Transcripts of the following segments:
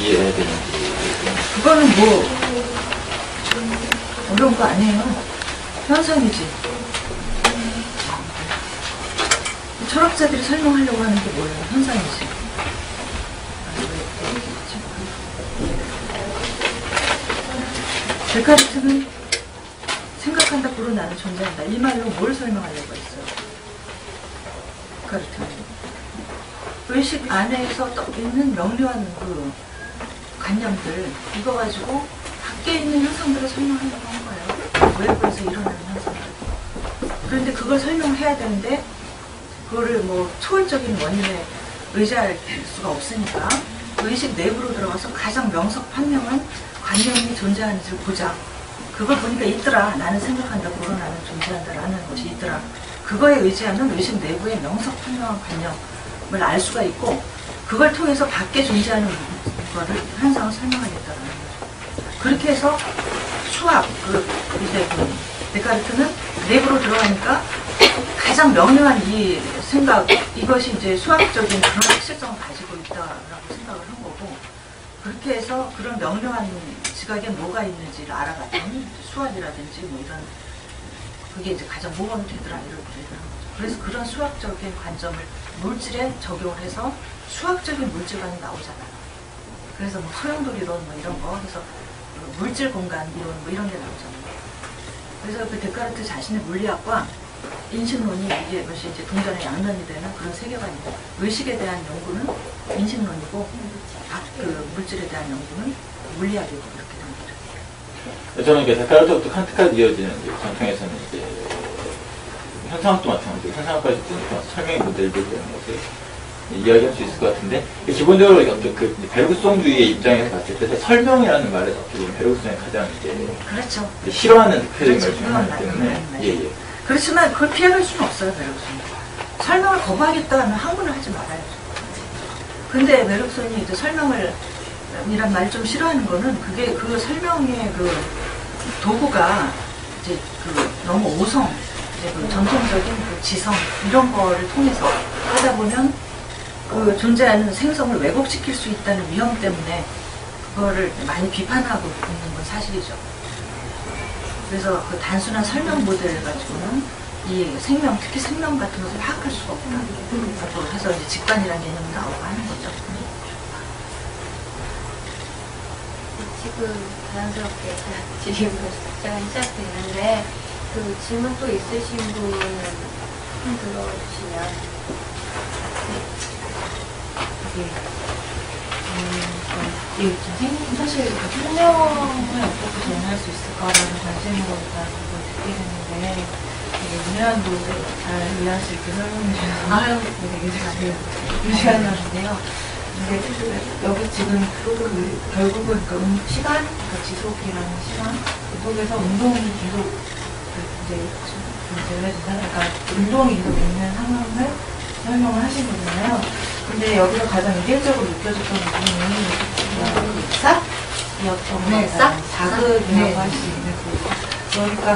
이해해야 되는지. 그거는 뭐 어려운 거 아니에요. 현상이지. 철학자들이 설명하려고 하는 게 뭐예요? 현상이지. 데카르트는 생각한다, 고로 나는 존재한다. 이 말로 뭘 설명하려고 했어요? 데카르트는 의식 안에서 떠 있는 명료한 그 관념들, 이거 가지고 밖에 있는 현상들을 설명하려고 한 거예요. 외부에서 일어나는 현상들. 그런데 그걸 설명해야 되는데 그거를 뭐 초월적인 원인에 의지할 수가 없으니까 의식 내부로 들어가서 가장 명석판명한 관념이 존재하는지를 보자. 그걸 보니까 있더라. 나는 생각한다, 고로 나는 존재한다라는 것이 있더라. 그거에 의지하면 의식 내부의 명석판명한 관념을 알 수가 있고, 그걸 통해서 밖에 존재하는 거를 현상을 설명하겠다라는 거죠. 그렇게 해서 수학, 이제 데카르트는 내부로 들어가니까 가장 명료한 이 생각, 이것이 이제 수학적인 그런 확실성을 가지고 있다라고 생각을 한 거고, 그렇게 해서 그런 명료한 지각에 뭐가 있는지를 알아봤더니 수학이라든지 뭐 이런, 그게 이제 가장 모범이 되더라, 이렇게 되더라는 거죠. 그래서 그런 수학적인 관점을 물질에 적용을 해서 수학적인 물질관이 나오잖아요. 그래서 뭐 소용돌 이론 뭐 이런 거 해서 물질 공간 이론 뭐 이런 게 나오잖아요. 그래서 그 데카르트 자신의 물리학과 인식론이 이게 것이 이제 동전의 양면이 되는 그런 세계관이고, 의식에 대한 연구는 인식론이고, 그 물질에 대한 연구는 물리학이고, 이렇게 됩니다. 저는 이게 데카르트부터 칸트까지 이어지는 전통에서는 이제 현상학도 마찬가지고 현상학까지 설명의 모델들에 대한 것을 이야기할 수 있을 것 같은데, 기본적으로 어떤 그 베르그송주의의 입장에서 봤을 때 설명이라는 말에서 어떻게 보면 베르그송이 가장 이제 그렇죠. 싫어하는 대표적인 말 중에 하나이기 때문에 예. 그렇지만 그걸 피해갈 수는 없어요, 베르그송이. 설명을 거부하겠다 하면 항문을 하지 말아야죠. 근데 베르그송이 이제 설명을 이란 말을 좀 싫어하는 거는 그게 그 설명의 그 도구가 이제 그 너무 오성, 이제 그 전통적인 그 지성 이런 거를 통해서 하다 보면 그 존재하는 생성을 왜곡시킬 수 있다는 위험 때문에 그거를 많이 비판하고 있는 건 사실이죠. 그래서 그 단순한 설명 모델을 가지고는 이 생명, 특히 생명 같은 것을 파악할 수가 없다. 해서 이제 직관이라는 개념이 나오고 하는 거죠. 지금 자연스럽게 질문으로 시작되는데, 그 질문 또 있으신 분 들어주시면. 사실 설명을 어떻게 전할 수 있을까라는 관심으로 일단 그걸 듣게 됐는데, 되게 문외한도 잘 이해할 수 있게 설명해 주셔서 되게 잘 유시하는데요. 근데 여기 지금 결국은 시간, 지속이라는 시간, 그 속에서 운동이 계속 이제 그러니까 운동이 계속 있는 상황을 설명을 하신 거잖아요. 근데 여기서 가장 이질적으로 느껴졌던 부분이 싹이었던 거 같아요. 자극이라고 할 수 있는 그. 그러니까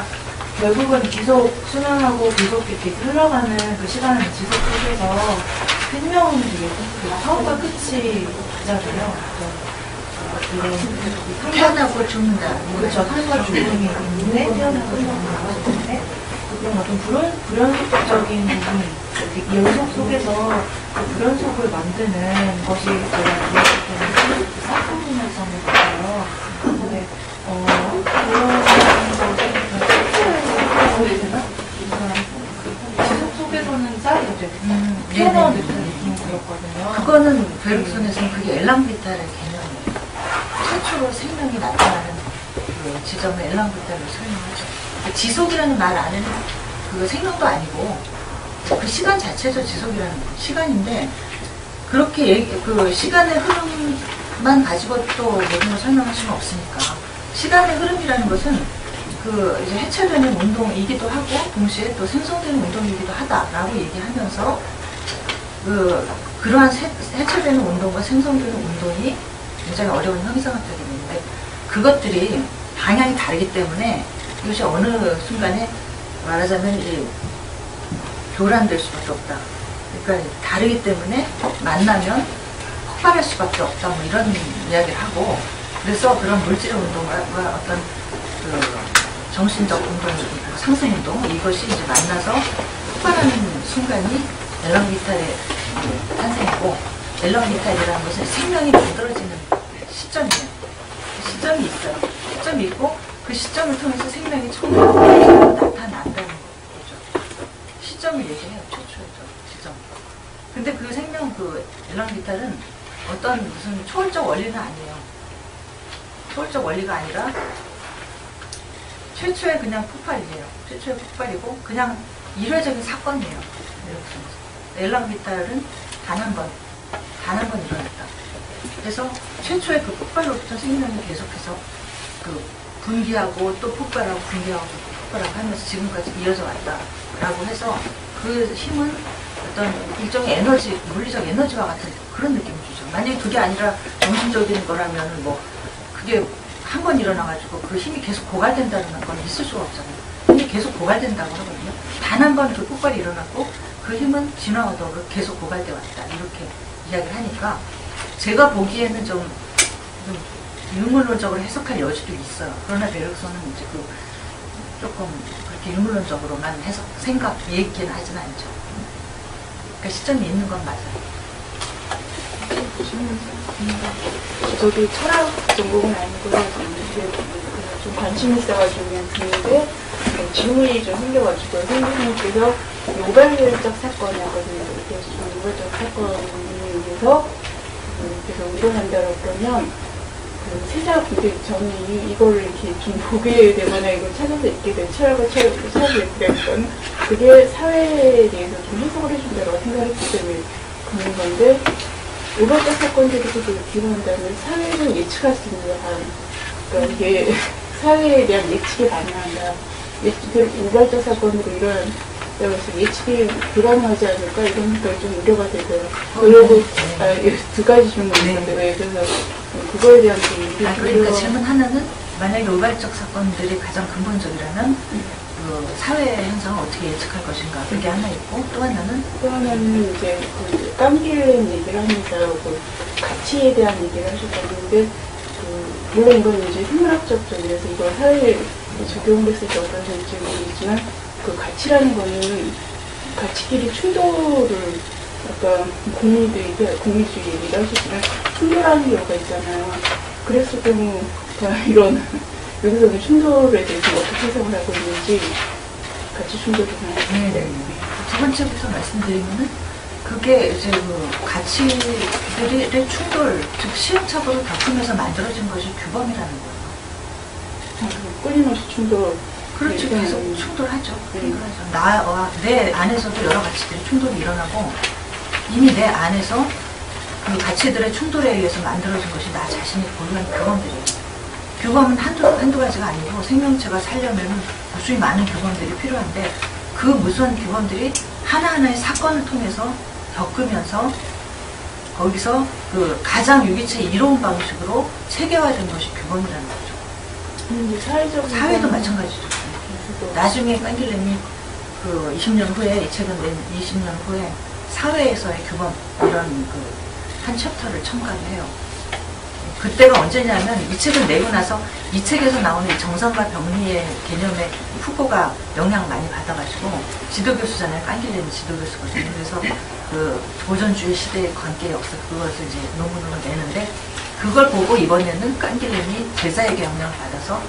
결국은 계속 순환하고 계속 이렇게 흘러가는 그 시간을 지속 속에서 생명은 되게 처음과 끝이 있잖아요. 태어나고 죽는다. 그렇죠. 삶과 죽음이 있는데 태어나고 죽는데 그런 어떤 불연속적인 부분이 연속 속에서 그 불연속을 만드는 것이 제가 이야기했던 사건이었던 것 같아요. 근데 그런 것을 지속 속에서는 쌀이 이제 튀어나온 듯한 느낌이 들었거든요. 그거는 베르그송에서는 그게 엘랑비탈의 개념이에요. 최초로 생명이 나타나는 그 지점을 엘랑비탈로 설명하죠. 그 지속이라는 말 안에는 그 생명도 아니고 그 시간 자체죠. 지속이라는 거. 시간인데 그렇게 그 시간의 흐름만 가지고 또 모든 걸 설명할 수는 없으니까 시간의 흐름이라는 것은 그 이제 해체되는 운동이기도 하고 동시에 또 생성되는 운동이기도 하다라고 얘기하면서 그러한 해체되는 운동과 생성되는 운동이 굉장히 어려운 형이상학적인 건데 그것들이 방향이 다르기 때문에 이것이 어느 순간에 말하자면 이제 교란될 수밖에 없다. 그러니까 다르기 때문에 만나면 폭발할 수밖에 없다 뭐 이런 이야기를 하고 그래서 그런 물질의 운동과 어떤 그 정신적 운동, 상승 운동 이것이 이제 만나서 폭발하는 순간이 엘런비탈의 탄생이고 엘런비탈이라는 것은 생명이 만들어지는 시점이에요. 시점이 있어요. 시점이 있고 그 시점을 통해서 생명이 처음 나타난다는 거죠. 시점을 얘기해요. 최초의 시점. 근데 그 생명 그 엘런비탈은 어떤 무슨 초월적 원리는 아니에요. 초월적 원리가 아니라 최초의 그냥 폭발이에요. 최초의 폭발이고 그냥 일회적인 사건이에요. 엘런비탈은 단 한 번 일어났다. 그래서 최초의 그 폭발로부터 생명이 계속해서 그 분기하고 또 폭발하고 분기하고 또 폭발하고 하면서 지금까지 이어져 왔다라고 해서 그 힘은 어떤 일종의 에너지, 물리적 에너지와 같은 그런 느낌을 주죠. 만약에 그게 아니라 정신적인 거라면 뭐 그게 한 번 일어나가지고 그 힘이 계속 고갈된다는 건 있을 수가 없잖아요. 힘이 계속 고갈된다고 하거든요. 단 한 번 그 폭발이 일어났고 그 힘은 진화하도록 계속 고갈돼 왔다. 이렇게 이야기를 하니까 제가 보기에는 좀 율물론적으로 해석할 여지도 있어요. 그러나 베르그선은 이제 그 조금 그렇게 율물론적으로만 생각, 얘기는 하진 않죠. 그러니까 시점이 있는 건 맞아요. 저도 철학 전공은 아니고요. 좀 관심 있어가지고 그냥 듣는데 질문이 좀 생겨가지고 선생님께서 요발적 사건이었거든요. 그래서 좀 요발적 사건에 의해서 그래서 운동한다고 그러면 그 세상 근데 저는 이거를 이렇게 좀 보게 되거나 이걸 찾아서 읽게 된 철학을 찾아서 읽게 됐던 그게 사회에 대해서 좀 해석을 해준다고 생각했기 때문에 그런 건데 요발적 사건들에서도 기본한다면 사회를 예측할 수 있는 그러니까 이게 사회에 대한 예측이 가능한다. 우발적 사건으로 이런 그래서 예측이 불가능하지 않을까 이런 걸 좀 우려가 되고요. 그리고 두 가지 질문이 있는데 그래서 그거에 대한 좀 그러니까 질문 하나는 만약에 우발적 사건들이 가장 근본적이라면 그 사회 현상을 어떻게 예측할 것인가 그게 하나 있고 또 하나는 이제 그 깜길렌 얘기를 하면서 그 가치에 대한 얘기를 하셨었는데 물론 이건 이제 생물학적 쪽이라서 이걸 사회에 적용을 했을 때 어떤 될지 모르겠지만 그 가치라는 거는 가치끼리 충돌을 아까 공리주의 얘기를 하셨지만 충돌하는 경우가 있잖아요. 그랬을 경우 이런 여기서는 충돌에 대해서 어떻게 해석을 하고 있는지 가치 충돌이나 두 번째부터 말씀드리면은 그게 이제 그 가치들의 충돌, 즉 시행착오를 겪으면서 만들어진 것이 규범이라는 거예요. 끊임없이 충돌. 그렇죠. 계속 충돌하죠. 나와 내 안에서도 여러 가치들이 충돌이 일어나고 이미 내 안에서 그 가치들의 충돌에 의해서 만들어진 것이 나 자신이 보유한 규범들이에요. 규범은 한두 가지가 아니고 생명체가 살려면 무수히 많은 규범들이 필요한데 그 무수한 규범들이 하나하나의 사건을 통해서 겪으면서 거기서 그 가장 유기체의 이로운 방식으로 체계화된 것이 규범이라는 거죠. 사회도 마찬가지죠. 나중에 깐길렘이 그 20년 후에 이 책은 낸 20년 후에 사회에서의 규범 이런 그 한 챕터를 첨가를 해요. 그때가 언제냐면 이 책을 내고 나서 이 책에서 나오는 정상과 병리의 개념에 푸코가 영향을 많이 받아가지고 지도교수잖아요. 깐길렘이 지도교수거든요. 그래서 그 보존주의 시대의 관계 역사 그것을 이제 논문으로 내는데 그걸 보고 이번에는 깐길렘이 제자에게 영향을 받아서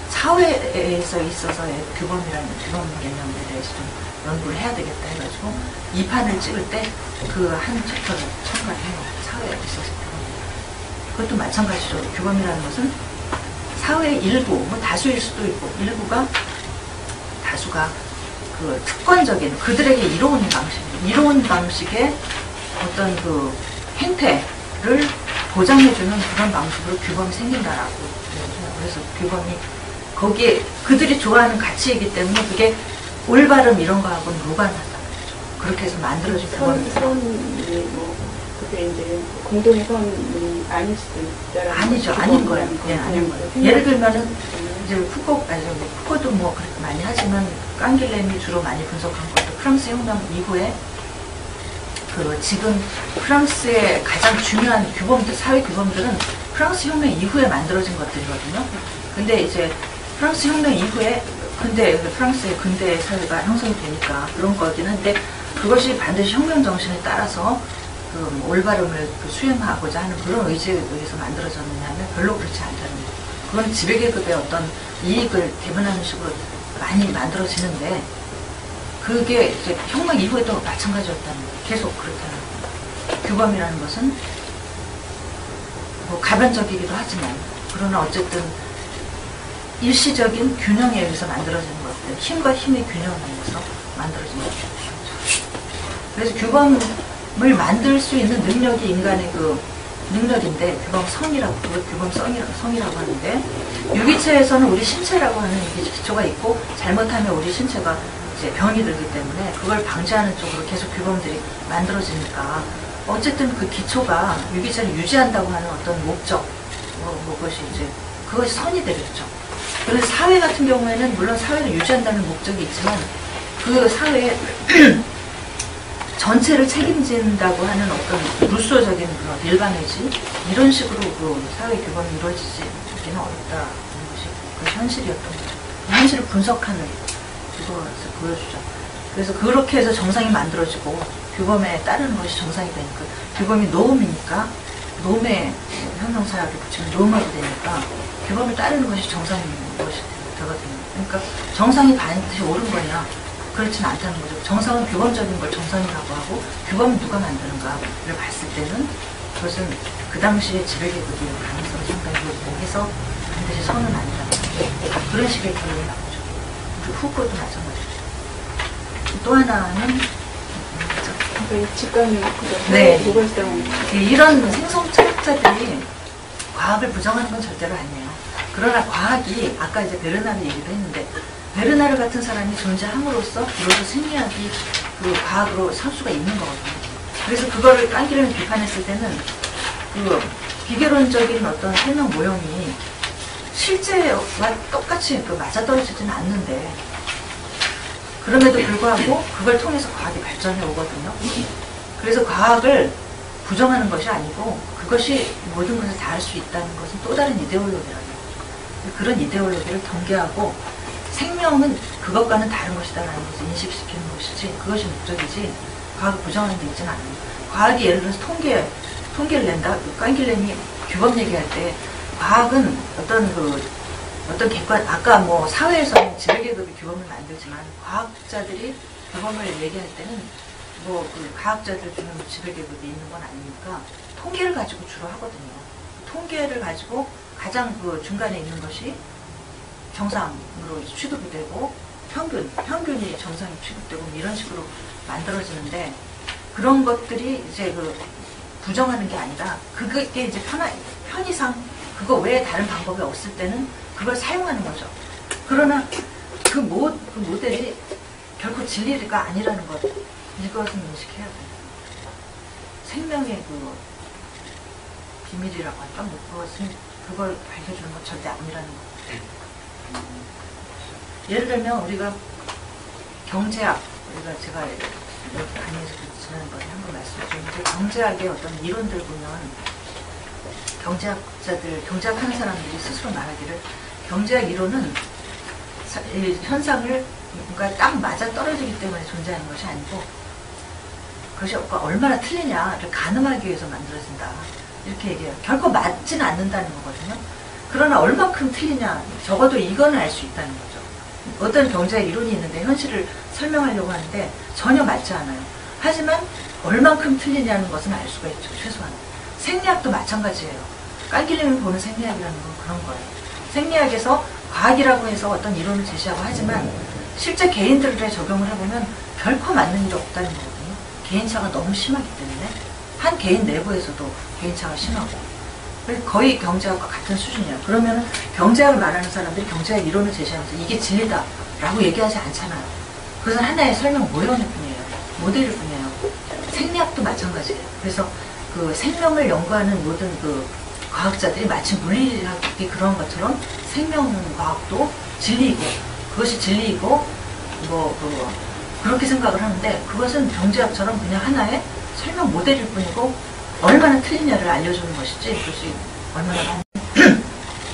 사회에서 있어서의 규범이라는 규범 개념에 대해서 좀 연구를 해야 되겠다 해가지고 2판을 찍을 때 그 한 챕터를 첨가를 해요. 사회에 있어서 규범. 그것도 마찬가지죠. 규범이라는 것은 사회의 일부, 뭐 다수일 수도 있고 다수가 그 특권적인 그들에게 이로운 방식의 어떤 그 행태를 보장해주는 그런 방식으로 규범이 생긴다라고. 그래서 규범이 거기에 그들이 좋아하는 가치이기 때문에 그게 올바름 이런 거하고는 무관하다는 거죠. 그렇게 해서 만들어진 규범이 그게 이제 공동의 선이 아닐 수도 있다라는 아니죠. 아닌 거예요. 네, 아닌 거예요. 예를 들면은 이제 푸코도 뭐 그렇게 많이 하지만 깐길렘이 주로 많이 분석한 것도 프랑스 혁명 이후에 그 지금 프랑스의 가장 중요한 규범들, 사회 규범들은 프랑스 혁명 이후에 만들어진 것들이거든요. 근데 이제 프랑스 혁명 이후에 프랑스의 근대 사회가 형성이 되니까 그런 거긴 한데 그것이 반드시 혁명 정신에 따라서 그 올바름을 수행하고자 하는 그런 의지에 의해서 만들어졌느냐면 별로 그렇지 않다는 거예요. 그건 지배계급의 어떤 이익을 대변하는 식으로 많이 만들어지는데 그게 이제 혁명 이후에도 마찬가지였다는 거예요. 계속 그렇다는 거예요. 규범이라는 것은 뭐 가변적이기도 하지만 그러나 어쨌든 일시적인 균형에 의해서 만들어지는 것들, 힘과 힘의 균형에 의해서 만들어지는 것들. 그래서 규범을 만들 수 있는 능력이 인간의 그 능력인데 규범성이라고 하는데 유기체에서는 우리 신체라고 하는 이게 기초가 있고 잘못하면 우리 신체가 이제 병이 들기 때문에 그걸 방지하는 쪽으로 계속 규범들이 만들어지니까 어쨌든 그 기초가 유기체를 유지한다고 하는 어떤 목적 그것이 선이 되겠죠. 그래서 사회 같은 경우에는 물론 사회를 유지한다는 목적이 있지만 그 사회의 전체를 책임진다고 하는 어떤 루소적인 그런 일반의지 이런 식으로 그 사회 규범이 이루어지지는 어렵다는 것이 그 현실이었던 거죠. 그 현실을 분석하는 그거를 보여주죠. 그래서 그렇게 해서 정상이 만들어지고 규범에 따르는 것이 정상이 되니까 규범이 노음이니까 노음의 형용사를 붙이면 노음하게 되니까 규범을 따르는 것이 정상인 것이 되거든요. 그러니까 정상이 반드시 옳은 거냐? 그렇지는 않다는 거죠. 정상은 규범적인 걸 정상이라고 하고 규범은 누가 만드는가를 봤을 때는 그것은 그 당시에 지배계급이 가능성이 상당히 높아서 반드시 선은 아니다. 그런 식의 결론이 나오죠. 우리 후보도 마찬가지죠. 또 하나는 직관이 네. 노골성 이런 생성 철학자들이 과학을 부정하는 건 절대로 아니에요. 그러나 과학이 아까 이제 베르나르 얘기도 했는데 베르나르 같은 사람이 존재함으로써 비로소 생리학이 그 과학으로 설 수가 있는 거거든요. 그래서 그거를 깐기름이 비판했을 때는 그 비계론적인 어떤 설명 모형이 실제와 똑같이 그 맞아떨어지지는 않는데 그럼에도 불구하고 그걸 통해서 과학이 발전해 오거든요. 그래서 과학을 부정하는 것이 아니고 그것이 모든 것을 다 할 수 있다는 것은 또 다른 이데올로기라는 거죠. 그런 이데올로기를 경계하고 생명은 그것과는 다른 것이다라는 것을 인식시키는 것이지 그것이 목적이지 과학을 부정하는 데 있지는 않아요. 과학이 예를 들어서 통계를 낸다. 깐길렘이 규범 얘기할 때 과학은 어떤 객관 아까 뭐 사회에서는 지배계급이 규범을 만들지만 과학자들이 규범을 얘기할 때는 뭐 그 과학자들 중에 지배계급이 있는 건 아니니까 통계를 가지고 주로 하거든요. 통계를 가지고 가장 그 중간에 있는 것이 정상으로 취급이 되고 평균이 정상이 취급되고 이런 식으로 만들어지는데 그런 것들이 이제 그 부정하는 게 아니라 그게 이제 편의상 그거 외에 다른 방법이 없을 때는 그걸 사용하는 거죠. 그러나 그 모델이 결코 진리가 아니라는 것 이것은 인식해야 돼요. 생명의 그 비밀이라고 할까? 그걸 밝혀주는 건 절대 아니라는 거. 예를 들면 우리가 경제학, 제가 여기 강의에서 지난번에 한번 말씀드렸는데 경제학의 어떤 이론들 보면 경제학하는 사람들이 스스로 말하기를 경제학 이론은 현상을 뭔가 딱 맞아 떨어지기 때문에 존재하는 것이 아니고 그것이 얼마나 틀리냐를 가늠하기 위해서 만들어진다. 이렇게 얘기해요. 결코 맞지는 않는다는 거거든요. 그러나 얼마큼 틀리냐, 적어도 이거는 알 수 있다는 거죠. 어떤 경제학 이론이 있는데 현실을 설명하려고 하는데 전혀 맞지 않아요. 하지만 얼만큼 틀리냐는 것은 알 수가 있죠. 최소한. 생리학도 마찬가지예요. 깐길렘이 보는 생리학이라는 건 그런 거예요. 생리학에서 과학이라고 해서 어떤 이론을 제시하고 하지만 실제 개인들에 적용을 해보면 결코 맞는 일이 없다는 거거든요. 개인차가 너무 심하기 때문에 한 개인 내부에서도 개인차가 심하고 거의 경제학과 같은 수준이에요. 그러면 경제학을 말하는 사람들이 경제학 이론을 제시하면서 이게 진리다라고 얘기하지 않잖아요. 그것은 하나의 설명 모형일 뿐이에요. 모델일 뿐이에요. 생리학도 마찬가지예요. 그래서 그 생명을 연구하는 모든 그 과학자들이 마치 물리학이 그런 것처럼 생명과학도 진리이고 그것이 진리이고 그렇게 생각을 하는데 그것은 경제학처럼 그냥 하나의 설명 모델일 뿐이고 얼마나 틀리냐를 알려주는 것이지 그것이 얼마나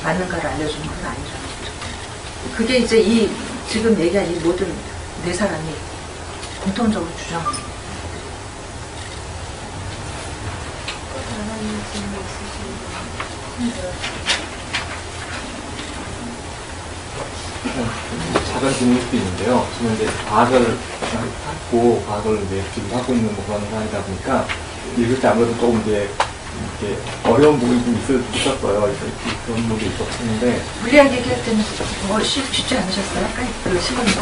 맞는가를 알려주는 건 아니라는 거죠. 그게 이제 이 지금 얘기한 이 모든 네 사람이 공통적으로 주장합니다. 다른 질문 있으신가요? 작은 질문도 있는데요. 저는 이제 과학을 하고 과학을 이제 지금 하고 있는 뭐 그런 사람이다 보니까 읽을 때 아무래도 조금 이제 이렇게 어려운 부분이 좀 있었어요. 그런 부분이 있었는데 물리학 얘기할 때는 뭐 쉽지 않으셨어요? 약간 그 시간도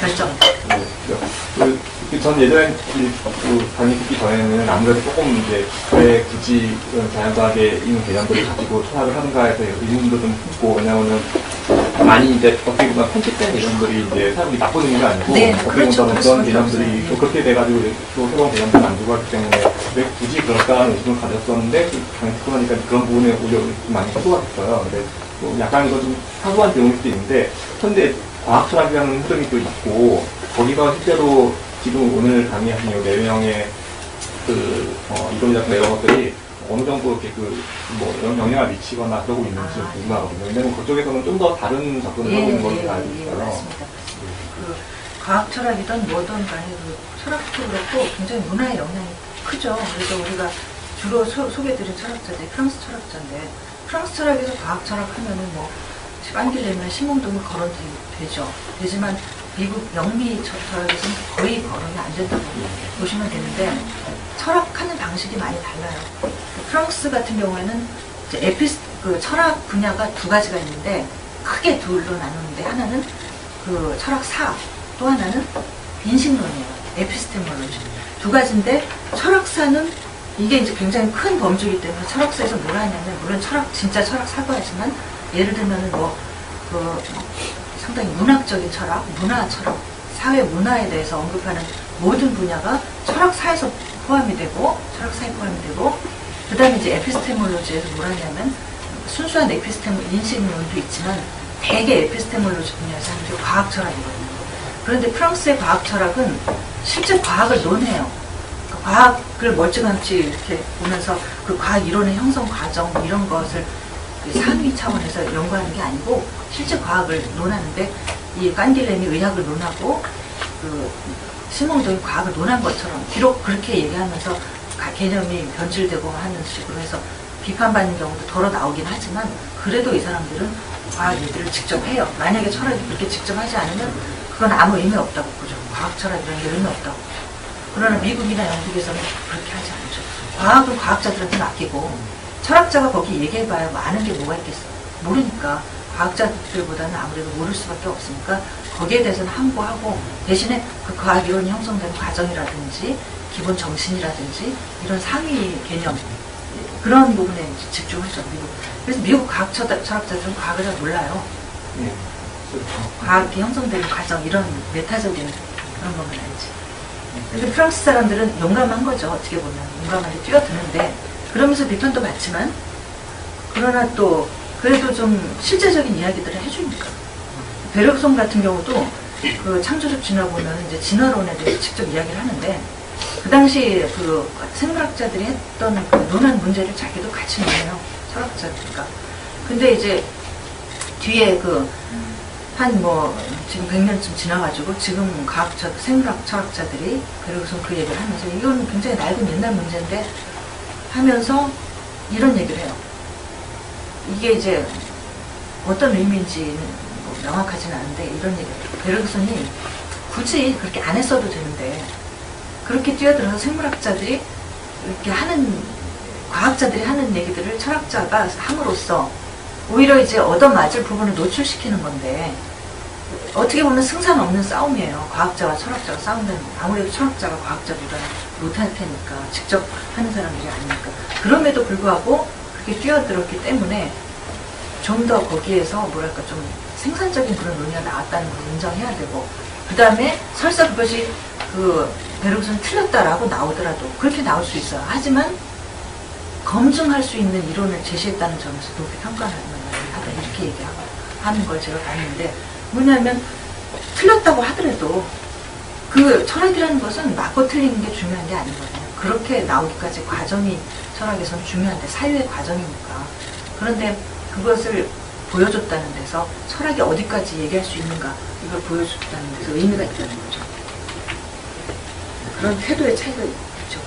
결정. 네. 전 예전에 그 강의 듣기 전에는 아무래도 조금 이제 왜 굳이 이런 자연과학에 있는 개념들을 가지고 철학을 하는가 해서 의문도 좀 있고, 왜냐면은 많이 이제 어떻게 보면 편집된 개념들이 이제 사람들이 나쁜 의미가 아니고 네, 어떻게 그렇죠. 보면 그런 개념들이 또 그렇게 돼가지고 또 새로운 개념들을 만들고 하기 때문에 왜 굳이 그럴까 하는 의심을 가졌었는데 그 강의 듣고 나니까 그런 부분에 오히려 좀 많이 해소가 됐어요. 근데 뭐 약간 이거 좀 사소한 내용일 수도 있는데 현대 과학 철학이라는 흐름이 또 있고 거기가 실제로 지금 오늘 강의하신 이 4명의 이론이나 이런 것들이 어느 정도 이렇게 영향을 미치거나 그러고 있는지 궁금하거든요. 왜냐면 그쪽에서는 좀 더 다른 접근을 하고 있는 걸로 알고 있어요. 맞습니다. 그 과학 철학이든 뭐든 간에 그 철학도 그렇고 굉장히 문화의 영향이 크죠. 그래서 우리가 주로 소개드린 철학자들이 프랑스 철학자인데 프랑스 철학에서 과학 철학 하면은 뭐 깐길레나 시몽동이 거론되죠. 되지만 미국 영미 철학에서는 거의 거론이 안 된다고 보시면 되는데 철학하는 방식이 많이 달라요. 프랑스 같은 경우에는 이제 그 철학 분야가 두 가지가 있는데 크게 둘로 나누는데 하나는 그 철학사, 또 하나는 인식론이에요. 에피스테몰로지. 두 가지인데 철학사는 이게 이제 굉장히 큰 범주이기 때문에 철학사에서 뭘 하냐면 물론 진짜 철학사도 하지만 예를 들면은 상당히 문학적인 철학, 문화 철학, 사회 문화에 대해서 언급하는 모든 분야가 철학사에서 포함이 되고 그 다음에 이제 에피스테몰로지에서 뭘 하냐면 순수한 인식론도 있지만 대개 에피스테몰로지 분야에서 하는 게 과학 철학이거든요. 그런데 프랑스의 과학 철학은 실제 과학을 논해요. 그 과학을 멀찌감치 이렇게 보면서 그 과학 이론의 형성 과정 이런 것을 상위 차원에서 연구하는 게 아니고 실제 과학을 논하는데 이 깐길렘이 의학을 논하고 그 시몽동이 과학을 논한 것처럼 비록 그렇게 얘기하면서 개념이 변질되고 하는 식으로 해서 비판받는 경우도 덜어 나오긴 하지만 그래도 이 사람들은 과학 얘기를 직접 해요. 만약에 철학이 그렇게 직접 하지 않으면 그건 아무 의미 없다고 보죠. 과학 철학 이런 게 의미 없다고. 그러나 미국이나 영국에서는 그렇게 하지 않죠. 과학은 과학자들한테 맡기고 철학자가 거기 얘기해봐야 아는 게 뭐가 있겠어요. 모르니까 과학자들보다는 아무래도 모를 수밖에 없으니까 거기에 대해서는 함구하고 대신에 그 과학 이론이 형성된 과정이라든지 기본 정신이라든지 이런 상위 개념 그런 부분에 집중하죠. 그래서 미국 과학 철학자들은 과학을 잘 몰라요. 네. 그렇죠. 과학이 형성되는 과정 이런 메타적인 그런 것만 알지. 근데 프랑스 사람들은 용감한 거죠. 어떻게 보면 용감하게 뛰어드는데 그러면서 비판도 받지만 그러나 또 그래도 좀 실제적인 이야기들을 해주니까. 베르그송 같은 경우도 그 창조적 진화보면 이제 진화론에 대해서 직접 이야기를 하는데 그 당시 그 생물학자들이 했던 그 논한 문제를 자기도 같이 논해요. 철학자니까. 근데 이제 뒤에 한 지금 100년쯤 지나가지고 지금 생물학 철학자들이 베르그송 그 얘기를 하면서 이건 굉장히 낡은 옛날 문제인데 하면서 이런 얘기를 해요. 이게 이제 어떤 의미인지는 명확하지는 않은데 이런 얘기를 해요. 베르그송이 굳이 그렇게 안 했어도 되는데 그렇게 뛰어들어서 생물학자들이 이렇게 과학자들이 하는 얘기들을 철학자가 함으로써 오히려 이제 얻어맞을 부분을 노출시키는 건데 어떻게 보면 승산 없는 싸움이에요. 과학자와 철학자가 싸운다는 거. 아무래도 철학자가 과학자보다 못할 테니까 직접 하는 사람들이 아니니까. 그럼에도 불구하고 그렇게 뛰어들었기 때문에 좀 더 거기에서 뭐랄까 좀 생산적인 그런 논의가 나왔다는 걸 인정해야 되고 그 다음에 설사 그것이 베르그송이 틀렸다라고 나오더라도 그렇게 나올 수 있어요. 하지만 검증할 수 있는 이론을 제시했다는 점에서 높이 평가하다 이렇게 얘기하는 걸 제가 봤는데 뭐냐면 틀렸다고 하더라도 그 철학이라는 것은 맞고 틀리는 게 중요한 게 아니거든요. 그렇게 나오기까지 과정이 철학에서는 중요한데 사유의 과정이니까. 그런데 그것을 보여줬다는 데서 철학이 어디까지 얘기할 수 있는가 이걸 보여줬다는 데서 의미가 있다는 거죠. 그런 태도의 차이가 있죠.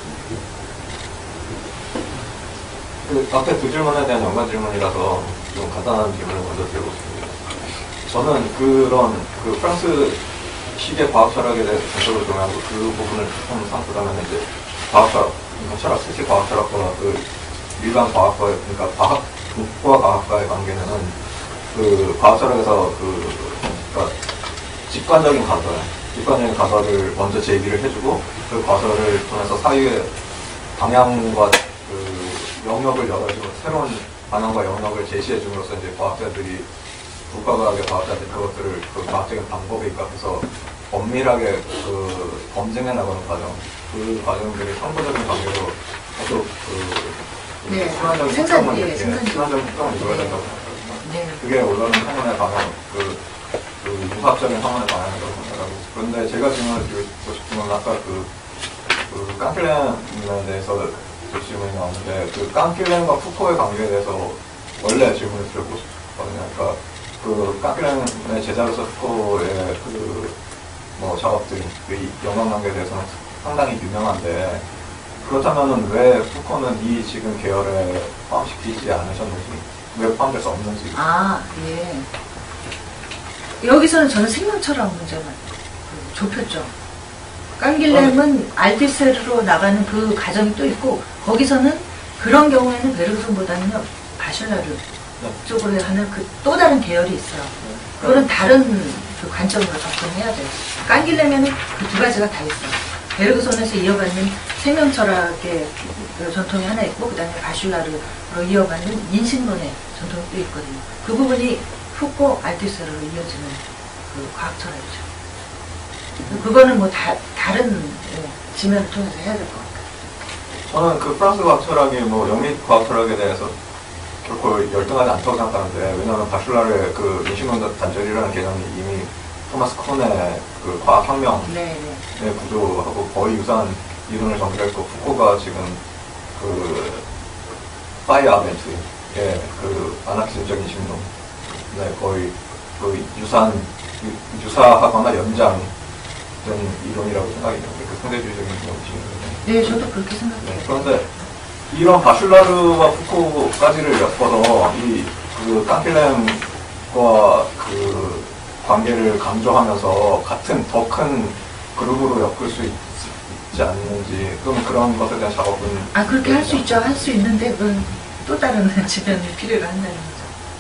그 앞에 두 질문에 대한 연관 질문이라서 좀 간단한 질문을 먼저 드리고 싶습니다. 저는 그런 그 프랑스 시계 과학 철학에 대해서 전적으로 동의하고 그 부분을 조금 삼고자면 이제 과학 철학, 그러니까 철학, 특히 과학 철학과 그 일반 과학과의, 그러니까 과학과 과학과의 관계는 그 과학 철학에서 그러니까 직관적인 가설을 먼저 제기를 해주고 그 가설을 통해서 사유의 방향과 그 영역을 열어주고 새로운 방향과 영역을 제시해줌으로써 이제 과학자들이 국가과학의 과학자들이 그것들을 그 과학적인 방법에 입각해서 엄밀하게 그 검증해 나가는 과정, 그 과정들이 상부적인 관계로 계속 네. 순환적인 생산, 특성을 예, 생산적인 특성을 이루어야 된다고 생각합니다. 네. 그게 올라오는 학문의 방향, 그 융합적인 학문의 방향이라고 생각하고. 그런데 제가 질문을 드리고 싶은 건 아까 그 깡킬렌에 대해서 질문이 나왔는데, 그 깡킬렌과 푸코의 관계에 대해서 원래 질문을 드리고 싶거든요. 그러니까 그 깡킬렌의 제자로서 푸코의 뭐 작업들, 그 연관관계에 대해서는 상당히 유명한데, 그렇다면은 왜 푸코는 이 지금 계열에 포함시키지 않으셨는지, 왜 포함될 수 없는지. 아, 예. 여기서는 저는 생명철학 문제만 좁혔죠. 깡길렘은 알티세르로 나가는 그 과정이 또 있고, 거기서는 그런 경우에는 베르그손보다는요, 바슐라르 쪽으로 하는 그 또 다른 계열이 있어요. 그거는 다른 그 관점으로 접근해야 돼요. 깡길렘에는 그 두 가지가 다 있어요. 베르그손에서 이어받는 생명철학의 그 전통이 하나 있고, 그 다음에 바슐라르로 이어받는 인식론의 전통이 또 있거든요. 그 부분이 푸코, 알티세르로 이어지는 그 과학철학이죠. 그거는 뭐 다른 지면을 통해서 해야 될 것 같아요. 저는 그 프랑스 과학철학이 뭐 영미 과학철학에 대해서 결코 열등하지 않다고 생각하는데, 왜냐하면 바슐라르의 그 인식론 단절이라는 개념이 이미 토마스 콘의 그 과학혁명의 구조하고 거의 유사한 이론을 정리했고, 푸코가 지금 그 파이어 아벤트의 그 아나키즘적인 인식론, 거의 그 유사하거나 연장된 이론이라고 생각이 듭니다. 그 상대주의적인 이론이거든요. 네, 저도 그렇게 생각해요. 그런데 이런 바슐라르와 푸코까지를 엮어서 그 깡킬렘과 그 관계를 강조하면서 같은 더 큰 그룹으로 엮을 수 있지 않는지, 그럼 그런 것에 대한 작업은 그렇게 할 수 있죠. 할 수 있는데 그건 또 다른 지면이 필요가 한다는 거죠.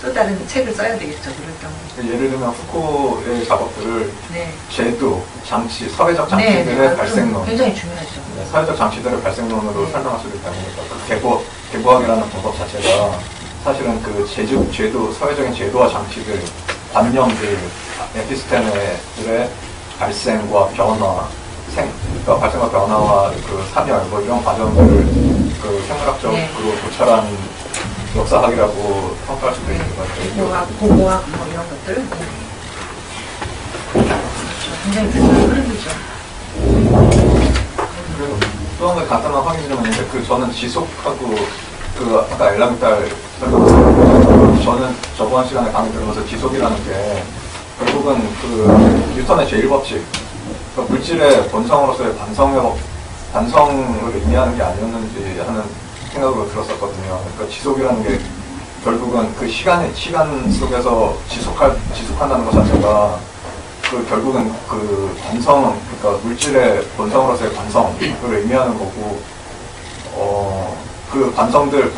또 다른 책을 써야 되겠죠. 그럴 경우. 예를 들면 푸코의 작업들을 네. 제도, 장치, 사회적 장치들의 발생론, 굉장히 중요하죠. 사회적 장치들의 발생론으로 설명할 수 있기 때문에 그 개보학이라는 방법 자체가 사실은 그 제도, 사회적인 제도와 장치들, 관념들, 에피스테메들의 발생과 변화, 그러니까 발생과 변화와 그 사멸, 뭐 이런 과정들을 그 생물학적으로 도철한 역사학이라고 평가할 수도 있는 것 같아요. 고고학 뭐 이런 것들. 굉장히 중요한 흐름이죠. 그리고 또 한 가지 간단한 확인이면 있는데, 저는 지속하고 아까 엘라미탈 설명했었는데, 저는 저번 시간에 강의 들으면서 지속이라는 게 결국은 그 뉴턴의 제1법칙, 그러니까 물질의 본성으로서의 반성을 의미하는 게 아니었는지 하는 생각으로 들었었거든요. 그러니까 지속이라는 게 결국은 그 시간 속에서 지속한다는 것 자체가 그 결국은 그 그러니까 물질의 본성으로서의 반성을 의미하는 거고, 그 반성들의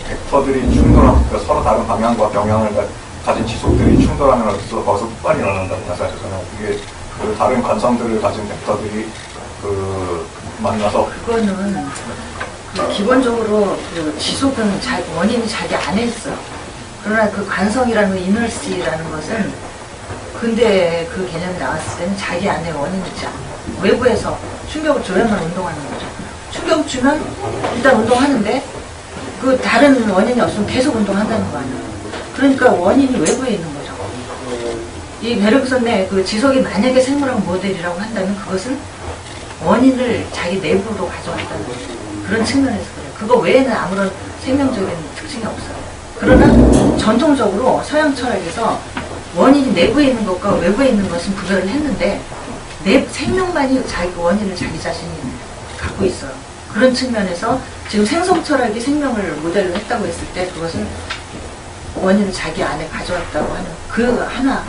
벡터들이 충돌하면, 그러니까 서로 다른 방향과 경향을 가진 지속들이 충돌하면서 거기서 폭발이 일어난다고 생각하잖아요. 이게 그 다른 관성들을 가진 벡터들이 만나서. 그거는 기본적으로 그 지속은 원인이 자기 안에 있어요. 그러나 그 관성이라는 이너시라는 것은 근대 그 개념이 나왔을 때는 자기 안에 원인이 있지 않아요. 외부에서 충격을 줘야만 운동하는 거죠. 충격을 주면 일단 운동하는데 그 다른 원인이 없으면 계속 운동한다는 거 아니에요. 그러니까 원인이 외부에 있는 거죠. 이 베르그손의 그 지속이 만약에 생물학 모델이라고 한다면 그것은 원인을 자기 내부로 가져왔다는 그런 측면에서 그래요. 그거 외에는 아무런 생명적인 특징이 없어요. 그러나 전통적으로 서양 철학에서 원인이 내부에 있는 것과 외부에 있는 것은 구별을 했는데 생명만이 자기 원인을 자기 자신이 갖고 있어요. 그런 측면에서 지금 생성 철학이 생명을 모델로 했다고 했을 때 그것은 원인을 자기 안에 가져왔다고 하는 그 하나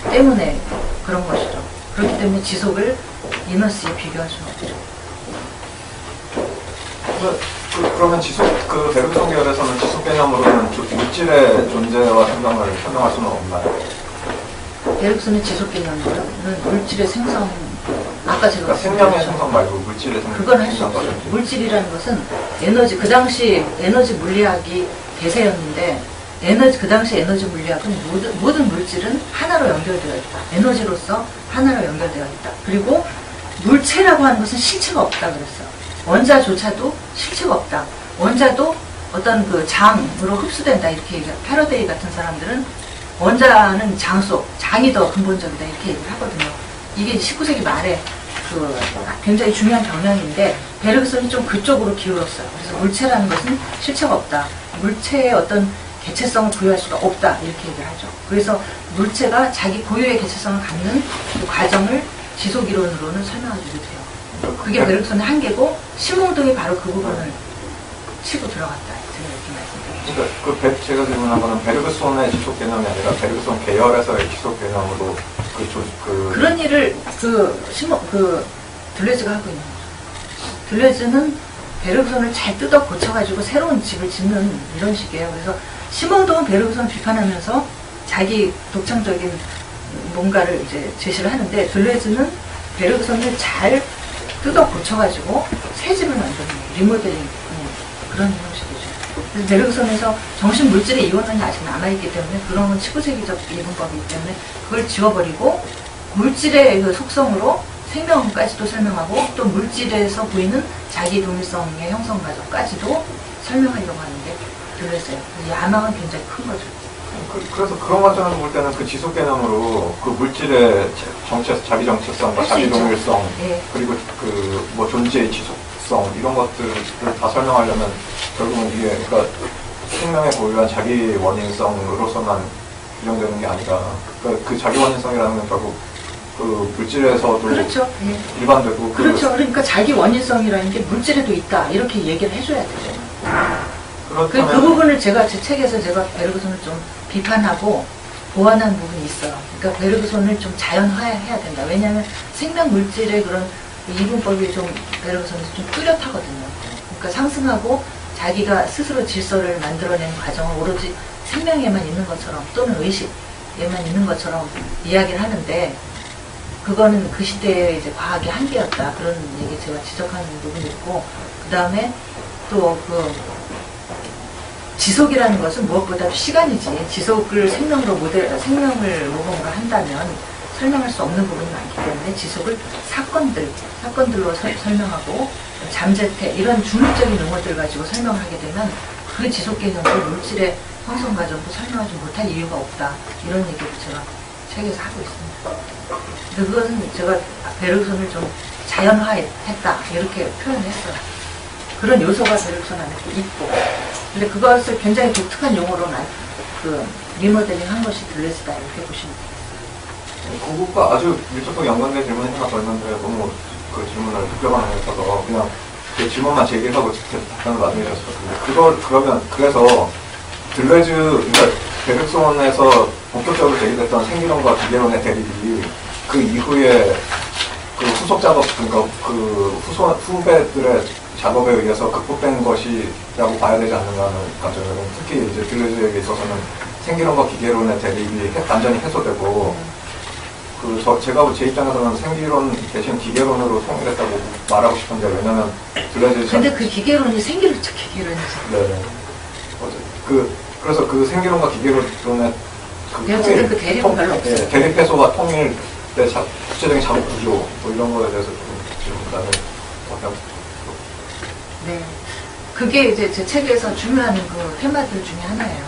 때문에 그런 것이죠. 그렇기 때문에 지속을 이너스에 비교할 수는 없죠. 그러면 그 베르그송 계열에서는 지속 개념으로는 물질의 존재와 생명을 설명할 수는 없나요? 베르그송의 지속 개념은 물질의 생성, 아까 제가 그러니까 생명의 생성 말고 물질의 생성. 그건 할 수 없어요. 물질이라는 것은 에너지, 그 당시 에너지 물리학이 대세였는데 그 당시 에너지 물리학은 모든 물질은 하나로 연결되어 있다. 에너지로서 하나로 연결되어 있다. 그리고 물체라고 하는 것은 실체가 없다 그랬어요. 원자조차도 실체가 없다. 원자도 어떤 그 장으로 흡수된다. 이렇게 얘기해요. 패러데이 같은 사람들은 원자는 장이 더 근본적이다. 이렇게 얘기를 하거든요. 이게 19세기 말에 그 굉장히 중요한 경향인데 베르그송이 좀 그쪽으로 기울었어요. 그래서 물체라는 것은 실체가 없다. 물체의 어떤 개체성을 부여할 수가 없다. 이렇게 얘기를 하죠. 그래서 물체가 자기 고유의 개체성을 갖는 그 과정을 지속이론으로는 설명해주게 돼요. 그게 베르그송의 한계고 심홍동이 바로 그 부분을 치고 들어갔다. 제가 이렇게 말씀드리죠. 제가 질문한 거는 베르그송의 지속 개념이 아니라 베르그송 계열에서의 지속 개념으로 그런 일을 들레즈가 하고 있는 거죠. 들레즈는 베르그송을 잘 뜯어 고쳐가지고 새로운 집을 짓는 이런 식이에요. 그래서 심홍동은 베르그송을 비판하면서 자기 독창적인 뭔가를 이제 제시를 하는데 들레즈는 베르그송을 잘 뜯어 고쳐가지고 새 집을 만드는 거예요. 리모델링 그런 형식이죠. 그래서 베르그송에서 정신 물질의 이원론이 아직 남아있기 때문에 그런 건 19세기적 이분법이기 때문에 그걸 지워버리고 물질의 그 속성으로 생명까지도 설명하고 또 물질에서 보이는 자기 동일성의 형성 과정까지도 설명하려고 하는데 들렸어요. 야망은 굉장히 큰 거죠. 그래서 그런 관점에서 볼 때는 그 지속 개념으로 그 물질의 자기 정체성과 자기 동일성 네. 그리고 그 뭐 존재의 지속성 이런 것들을 다 설명하려면 결국은 이게 그러니까 생명의 고유한 자기 원인성으로서만 규정되는 게 아니라 그러니까 그 자기 원인성이라는 건 결국 그 물질에서도 그렇죠. 예. 일반되고 그렇죠. 그러니까 자기 원인성이라는 게 물질에도 있다 이렇게 얘기를 해줘야 되죠. 그 부분을 제가 제 책에서 제가 베르그송을 좀 비판하고 보완한 부분이 있어요. 그러니까 베르그송을 좀 자연화해야 된다. 왜냐하면 생명 물질의 그런 이분법이 좀 베르그송이 좀 뚜렷하거든요. 그러니까 상승하고 자기가 스스로 질서를 만들어내는 과정은 오로지 생명에만 있는 것처럼 또는 의식에만 있는 것처럼 이야기를 하는데 그거는 그 시대의 이제 과학의 한계였다. 그런 얘기 제가 지적하는 부분이 있고 그 다음에 또 그 지속이라는 것은 무엇보다 시간이지. 지속을 생명을 모범으로 한다면 설명할 수 없는 부분이 많기 때문에 지속을 사건들로 설명하고 잠재태 이런 중립적인 용어들 가지고 설명을 하게 되면 그 지속 개념도 물질의 형성 과정도 설명하지 못할 이유가 없다. 이런 얘기를 제가 책에서 하고 있습니다. 근데 그것은 제가 베르그송을 좀 자연화했다 이렇게 표현했어요. 그런 요소가 베르그송 안에 있고 근데 그것을 굉장히 독특한 용어로 리모델링 한 것이 들레즈다 이렇게 보시면 되겠어요. 그것과 아주 밀접하게 연관된 질문이 하나 더 있는데 너무 그 질문을 답변만 해서 그냥 그 질문만 제기하고 답변을 나중에 하셨어요. 그래서 들레즈 그러니까 베르그송에서 본격적으로 제기됐던 생기론과 기계론의 대립이 그 이후에 그 후속 작업 그러니까 그 후배들의 작업에 의해서 극복된 것이라고 봐야 되지 않는가 하는 관점에서는 특히 이제 들레즈에게 있어서는 생기론과 기계론의 대립이 완전히 해소되고 제가 제 입장에서는 생기론 대신 기계론으로 통일했다고 말하고 싶은데 왜냐면 들레즈 근데 그 기계론이 생기론적 기계론이죠. 네. 그래서 그 생기론과 기계론의 그 그 대립은 별로 없어요. 네, 대립 해소와 통일 때 구체적인 작업 구조 뭐 이런 거에 대해서 좀 질문을 어떻게 네. 그게 이제 제 책에서 중요한 그 테마들 중에 하나예요.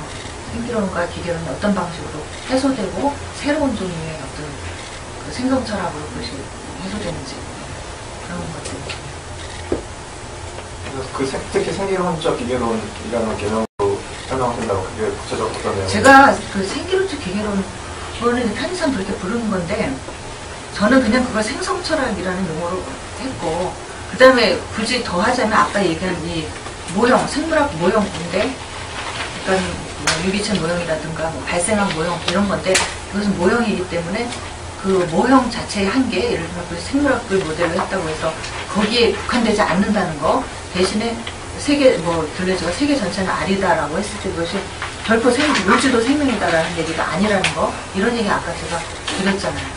생기론과 기계론이 어떤 방식으로 해소되고 새로운 종류의 어떤 그 생성 철학으로 그것이 해소되는지 그런 것들. 그래서 특히 생기론적 기계론이라는 개념으로 설명하신다고 그게 구체적으로 어떤 내용? 제가 그 생기론적 기계론, 그거는 편의상 그렇게 부르는 건데, 저는 그냥 그걸 생성철학이라는 용어로 했고, 그 다음에 굳이 더 하자면 아까 얘기한 이 모형, 생물학 모형인데, 그러니까 뭐 유기체 모형이라든가 뭐 발생한 모형 이런 건데, 이것은 모형이기 때문에 그 모형 자체의 한계, 예를 들면 그 생물학을 모델로 했다고 해서 거기에 국한되지 않는다는 거, 대신에 세계, 들레즈가 세계 전체는 알이다라고 했을 때 그것이 결코 물질도 생명이다라는 얘기가 아니라는 거, 이런 얘기 아까 제가 드렸잖아요.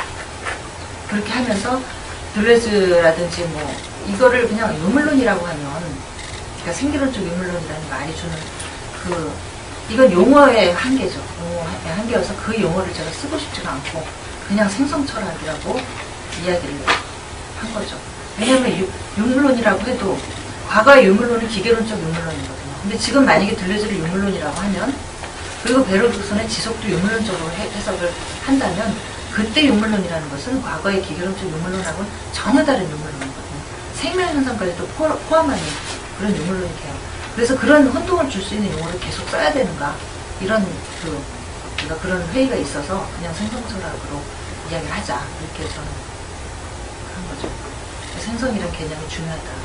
그렇게 하면서 들레즈라든지 뭐 이거를 그냥 유물론이라고 하면, 그러니까 생기론적 유물론이라는 말이 주는 이건 용어의 한계죠. 용어의 한계여서 그 용어를 제가 쓰고 싶지가 않고 그냥 생성철학이라고 이야기를 한 거죠. 왜냐하면 유물론이라고 해도 과거의 유물론은 기계론적 유물론이거든요. 근데 지금 만약에 들레즈를 유물론이라고 하면, 그리고 베르그손의 지속도 유물론적으로 해석을 한다면, 그때 유물론이라는 것은 과거의 기계론적 유물론하고는 전혀 다른 유물론이거든요. 생명 현상까지도 포함하는 그런 유물론이 돼요. 그래서 그런 혼동을 줄 수 있는 용어를 계속 써야 되는가, 이런 그러니까 그런 회의가 있어서 그냥 생성철학으로 이야기를 하자, 이렇게 저는 한 거죠. 생성이라는 개념이 중요하다.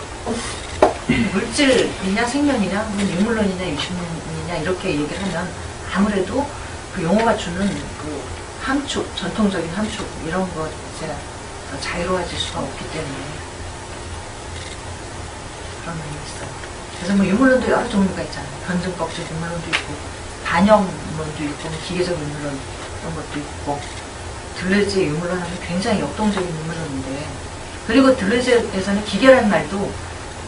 물질이냐 생명이냐 혹은 유물론이냐 유식론이냐 이렇게 얘기를 하면 아무래도 그 용어가 주는 그 함축, 전통적인 함축 이런 것에 자유로워질 수가 없기 때문에 그런 면이 있어요. 그래서 뭐 유물론도 여러 종류가 있잖아요. 변증법적 유물론도 있고 반영론도 있고 기계적 유물론 이런 것도 있고, 들레즈의 유물론 하면 굉장히 역동적인 유물론인데, 그리고 들레즈에서는 기계라는 말도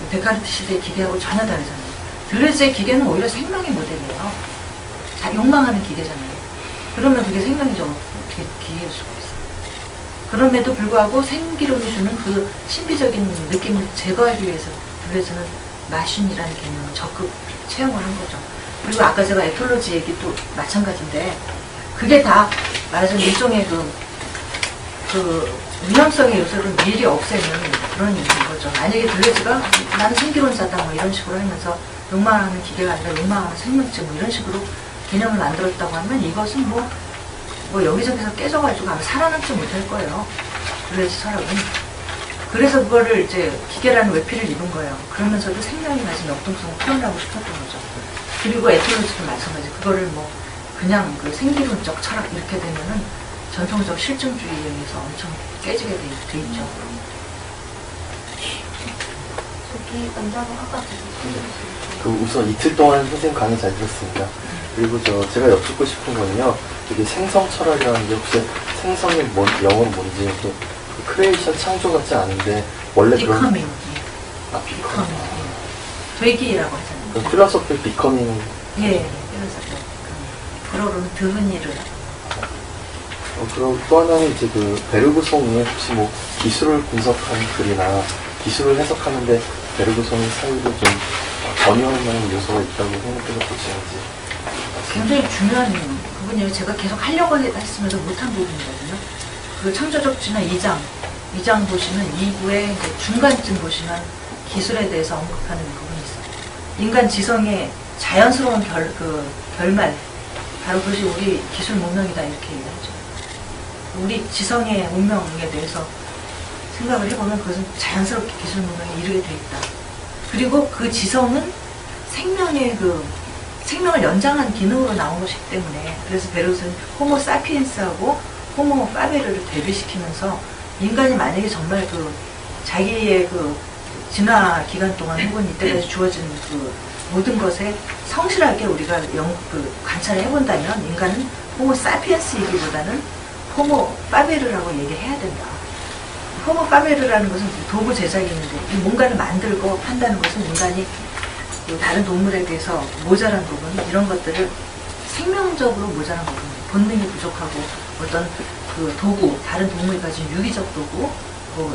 데카르트 시대의 기계하고 전혀 다르잖아요. 들레즈의 기계는 오히려 생명의 모델이에요. 욕망하는 기계잖아요. 그러면 그게 생명이죠. 어떻게 기계일 수가 있어요. 그럼에도 불구하고 생기론이 주는 그 신비적인 느낌을 제거하기 위해서 들레즈는 마신이라는 개념을 적극 채용을 한 거죠. 그리고 아까 제가 에톨로지 얘기도 마찬가지인데, 그게 다 말하자면 일종의 그 위험성의 요소를 미리 없애는 그런 거죠. 만약에 들레즈가 나는 생기론자다 뭐 이런 식으로 하면서 욕망하는 기계가 아니라 욕망하는 생명체 뭐 이런 식으로 개념을 만들었다고 하면, 이것은 뭐 여기저기서 깨져가지고 아마 살아남지 못할 거예요. 들레즈 철학은. 그래서 그거를 이제 기계라는 외피를 입은 거예요. 그러면서도 생명이 가진 역동성을 표현하고 싶었던 거죠. 그리고 에톨로지도 마찬가지. 그거를 뭐 그냥 그 생기론적 철학 이렇게 되면은 전통적 실증주의에 의해서 엄청 깨지게 돼 있죠. 저기 남자분 아까 우선 이틀 동안 선생님 강의 잘 들었습니다. 그리고 제가 여쭙고 싶은 거는요, 이게 생성 철학이라는 게 혹시 생성이 영어는 뭔지, 이렇게 크리에이션 창조 같지 않은데 원래 비커밍. 그런 비커밍. 되기라고 하잖아요. 필로소피 비커밍. 예, 필로소피. 불어로는 드흔이를. 그리고 또 하나는 이제 베르그송이 혹시 뭐 기술을 분석하는 글이나 기술을 해석하는데 베르그송의 사유도 좀 전이할 만한 요소가 있다고 생각해서 보시는지. 굉장히 중요한 부분이에요. 제가 계속 하려고 했으면서 못한 부분이거든요. 그 창조적 진화 2장 보시면 2부의 중간쯤 보시면 기술에 대해서 언급하는 부분이 있어요. 인간 지성의 자연스러운 결말, 바로 그것이 우리 기술 문명이다 이렇게 얘기하죠. 우리 지성의 운명에 대해서 생각을 해보면 그것은 자연스럽게 기술 문명에 이르게 돼 있다. 그리고 그 지성은 생명을 연장한 기능으로 나온 것이기 때문에, 그래서 베르그손은 호모 사피엔스하고 호모 파베르를 대비시키면서 인간이 만약에 정말 자기의 진화 기간 동안 혹은 이때까지 주어진 모든 것에 성실하게 우리가 관찰을 해본다면 인간은 호모 사피엔스이기보다는 호모 파베르라고 얘기를 해야 된다. 호모 파베르라는 것은 도구 제작이 있는데, 이 뭔가를 만들고 한다는 것은 인간이 다른 동물에 비해서 모자란 부분, 이런 것들을 생명적으로 모자란 부분, 본능이 부족하고 어떤 도구, 다른 동물이 가진 유기적 도구,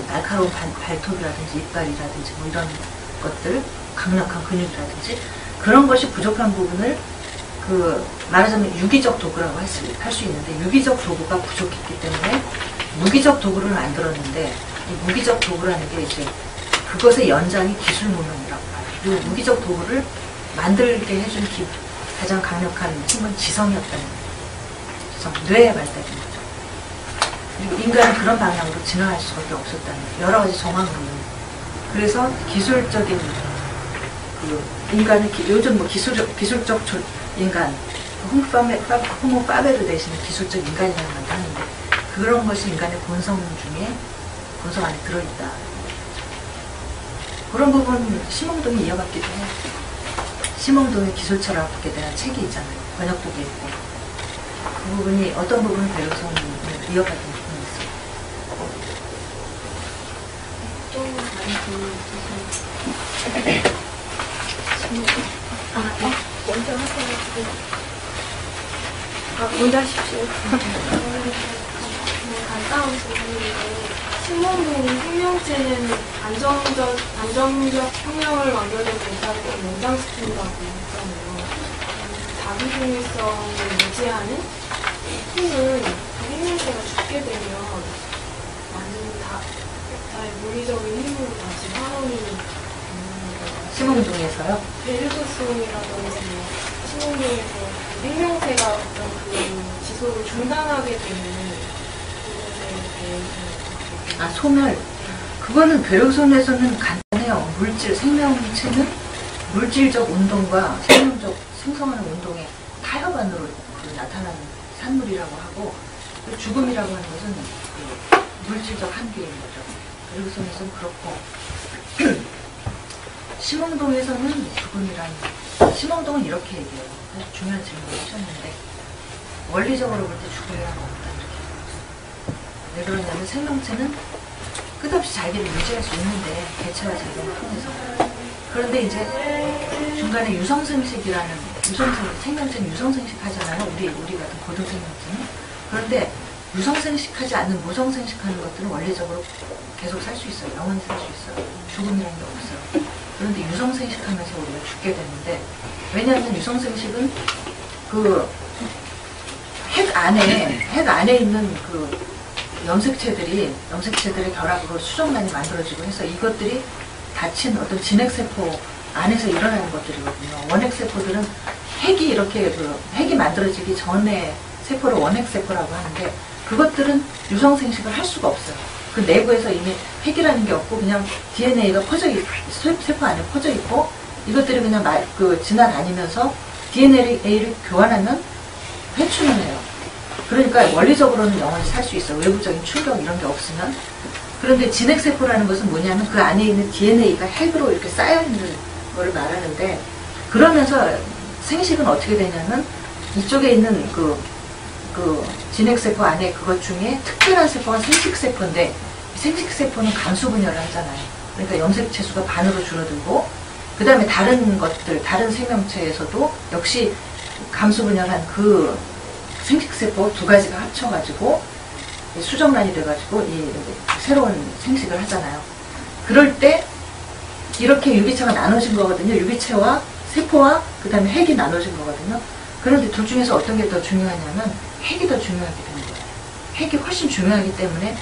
날카로운 발톱이라든지 이빨이라든지 뭐 이런 것들, 강력한 근육이라든지 그런 것이 부족한 부분을 말하자면 유기적 도구라고 할 수 있는데, 유기적 도구가 부족했기 때문에 무기적 도구를 만들었는데, 이 무기적 도구라는 게 이제 그것의 연장이 기술 문명이라고 봐요. 그리고 무기적 도구를 만들게 해준 가장 강력한 힘은 지성이었다는 거예요. 지성, 뇌의 발달인 거죠. 그리고 인간은 그런 방향으로 진화할 수밖에 없었다는 거예요. 여러 가지 정황으로. 그래서 기술적인 인간의 요즘 뭐 기술적 인간 호모 파베르 대신에 기술적 인간이라는 걸 하는데 그런 것이 인간의 본성 안에 들어있다. 그런 부분 심홍동이 이어갔기도 해요. 심홍동의 기술철학에 대한 책이 있잖아요. 번역본에 있고 그 부분이 어떤 부분은 배로성을 이어갔던 부분이 있어요. 좀 많이 먼저 하세요. 먼저 하십시오. 간단한 질문인데 신몽동 생명체는 안정적 혁명을 만들어내는 데이터를 연장시킨다고 했잖아요. 자기중립성을 유지하는 힘은 생명체가 죽게 되면 완전히 다의 물리적인 힘으로 다시 환원이 되는 거예요. 심홍동에서요? 베르그송이라든지 신몽동에서 생명체가 어떤 그 지속을 중단하게 되는 소멸. 그거는 배로선에서는 간단해요. 생명체는 물질적 운동과 생성하는 운동의 타협안으로 나타나는 산물이라고 하고, 죽음이라고 하는 것은 물질적 한계인 거죠. 배로선에서는 그렇고, 심홍동에서는 심홍동은 이렇게 얘기해요. 중요한 질문을 하셨는데, 원리적으로 볼 때 죽음이란 없다. 왜 그러냐면 생명체는 끝없이 자기를 유지할 수 있는데 개체와 작용을 통해서. 그런데 이제 중간에 생명체는 유성생식 하잖아요. 우리 같은 고등생명체는. 그런데 유성생식하지 않는 무성생식하는 것들은 원리적으로 계속 살 수 있어요. 영원히 살 수 있어요. 죽음이라는 게 없어요. 그런데 유성생식하면서 우리가 죽게 되는데, 왜냐하면 유성생식은 핵 안에 있는 염색체들의 결합으로 수정란이 만들어지고 해서 이것들이 닫힌 어떤 진핵세포 안에서 일어나는 것들이거든요. 원핵세포들은 핵이 만들어지기 전에 세포를 원핵세포라고 하는데, 그것들은 유성생식을 할 수가 없어요. 그 내부에서 이미 핵이라는 게 없고 그냥 DNA가 세포 안에 퍼져 있고, 이것들이 그냥 지나다니면서 DNA를 교환하면 회춘을 해요. 그러니까 원리적으로는 영원히 살 수 있어. 외부적인 충격 이런 게 없으면. 그런데 진핵세포라는 것은 뭐냐면 그 안에 있는 DNA가 핵으로 이렇게 쌓여있는 걸 말하는데, 그러면서 생식은 어떻게 되냐면 이쪽에 있는 진핵세포 안에 그것 중에 특별한 세포가 생식세포인데, 생식세포는 감수분열을 하잖아요. 그러니까 염색체수가 반으로 줄어들고, 그 다음에 다른 생명체에서도 역시 감수분열한 그 생식세포 두 가지가 합쳐가지고 수정란이 돼가지고 이 새로운 생식을 하잖아요. 그럴 때 이렇게 유기체가 나눠진 거거든요. 유기체와 세포와 그 다음에 핵이 나눠진 거거든요. 그런데 둘 중에서 어떤 게 더 중요하냐면 핵이 더 중요하게 되는 거예요. 핵이 훨씬 중요하기 때문에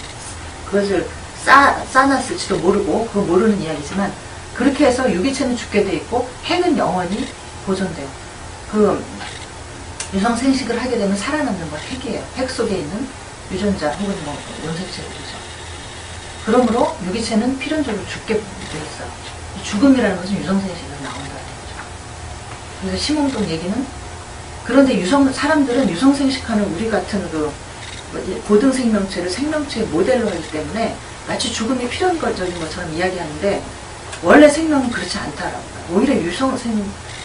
그것을 쌓아놨을지도 모르고, 그거 모르는 이야기지만, 그렇게 해서 유기체는 죽게 돼 있고 핵은 영원히 보존돼요. 유성생식을 하게 되면 살아남는 건 핵이에요. 핵 속에 있는 유전자 혹은 원색체들이죠. 그러므로 유기체는 필연적으로 죽게 돼 있어요. 죽음이라는 것은 유성생식에서 나온다는 거죠. 그래서 심홍동 얘기는, 그런데 사람들은 유성생식하는 우리 같은 고등생명체를 생명체의 모델로 하기 때문에 마치 죽음이 필연적인 것처럼 이야기하는데, 원래 생명은 그렇지 않다라고. 오히려